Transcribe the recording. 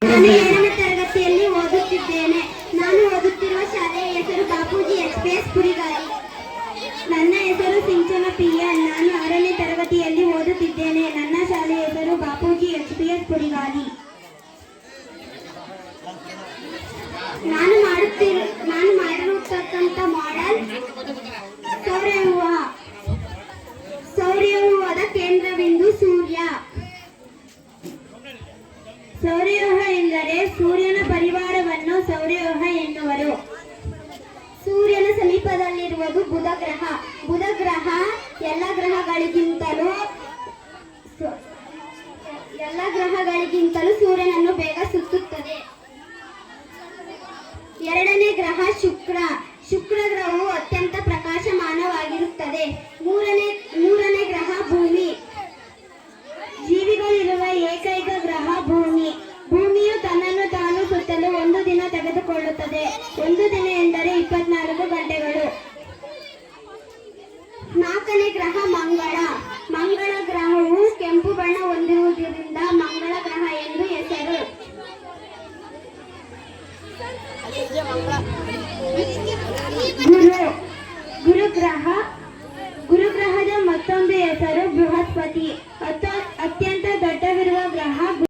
ನಾನು 7ನೇ ತರಗತಿಯಲ್ಲಿ ಓದುತ್ತಿದ್ದೇನೆ. ನಾನು ಓದುತ್ತಿರುವ ಶಾಲೆಯ ಹೆಸರು ಬಾಪೂಜಿ ಎಚ್ಪಿಎಸ್ ಕುರಿಗಾರಿ. ನನ್ನ ಹೆಸರು ಸಿಂಚನ ಪಿಎನ್. ನಾನು 6ನೇ ತರಗತಿಯಲ್ಲಿ ಓದುತ್ತಿದ್ದೇನೆ. ನನ್ನ ಶಾಲೆಯ ಹೆಸರು ಬಾಪೂಜಿ ಎಚ್ಪಿಎಸ್ ಕುರಿಗಾರಿ. ನಾನು ಮಾಡಿರುತ್ತಕ್ಕಂಥ ಮಾಡೆಲ್ ಸೌರವ್ಯೂಹದ ಕೇಂದ್ರಬಿಂದು ಸೂರ್ಯ. ಸೌರವ್ಯೂಹ ಎಂದರೆ ಸೂರ್ಯನ ಪರಿವಾರವನ್ನು ಸೌರವ್ಯೂಹ ಎನ್ನುವರು. ಸೂರ್ಯನ ಸಮೀಪದಲ್ಲಿರುವುದು ಬುಧ ಗ್ರಹ. ಬುಧ ಗ್ರಹ ಎಲ್ಲ ಗ್ರಹಗಳಿಗಿಂತಲೂ ಸೂರ್ಯನನ್ನು ಬೇಗ ಸುತ್ತುತ್ತದೆ. 2ನೇ ಗ್ರಹ ಶುಕ್ರ. ಶುಕ್ರ ಗ್ರಹವು ಅತ್ಯಂತ ಪ್ರಕಾಶಮಾನವಾಗಿರುತ್ತದೆ. ಮೂರನೇ ಗ್ರಹ ಭೂಮಿ. ಜೀವಿಗಳಿರುವ ಏಕೈಕ ಗ್ರಹ ಭೂಮಿ. ಭೂಮಿಯು ತನ್ನನ್ನು ತಾನು ಸುತ್ತಲು 1 ದಿನ ತೆಗೆದುಕೊಳ್ಳುತ್ತದೆ. 1 ದಿನ ಎಂದರೆ 24 ಗಂಟೆಗಳು. 4ನೇ ಗ್ರಹ ಮಂಗಳ. ಮಂಗಳ ಗ್ರಹವು ಕೆಂಪು ಬಣ್ಣ ಹೊಂದಿರುವುದರಿಂದ ಮಂಗಳ ಗ್ರಹ ಎಂದು ಹೆಸರು. ಗುರುಗ್ರಹದ ಮತ್ತೊಂದು ಹೆಸರು ಬೃಹಸ್ಪತಿ. ಅತ್ಯಂತ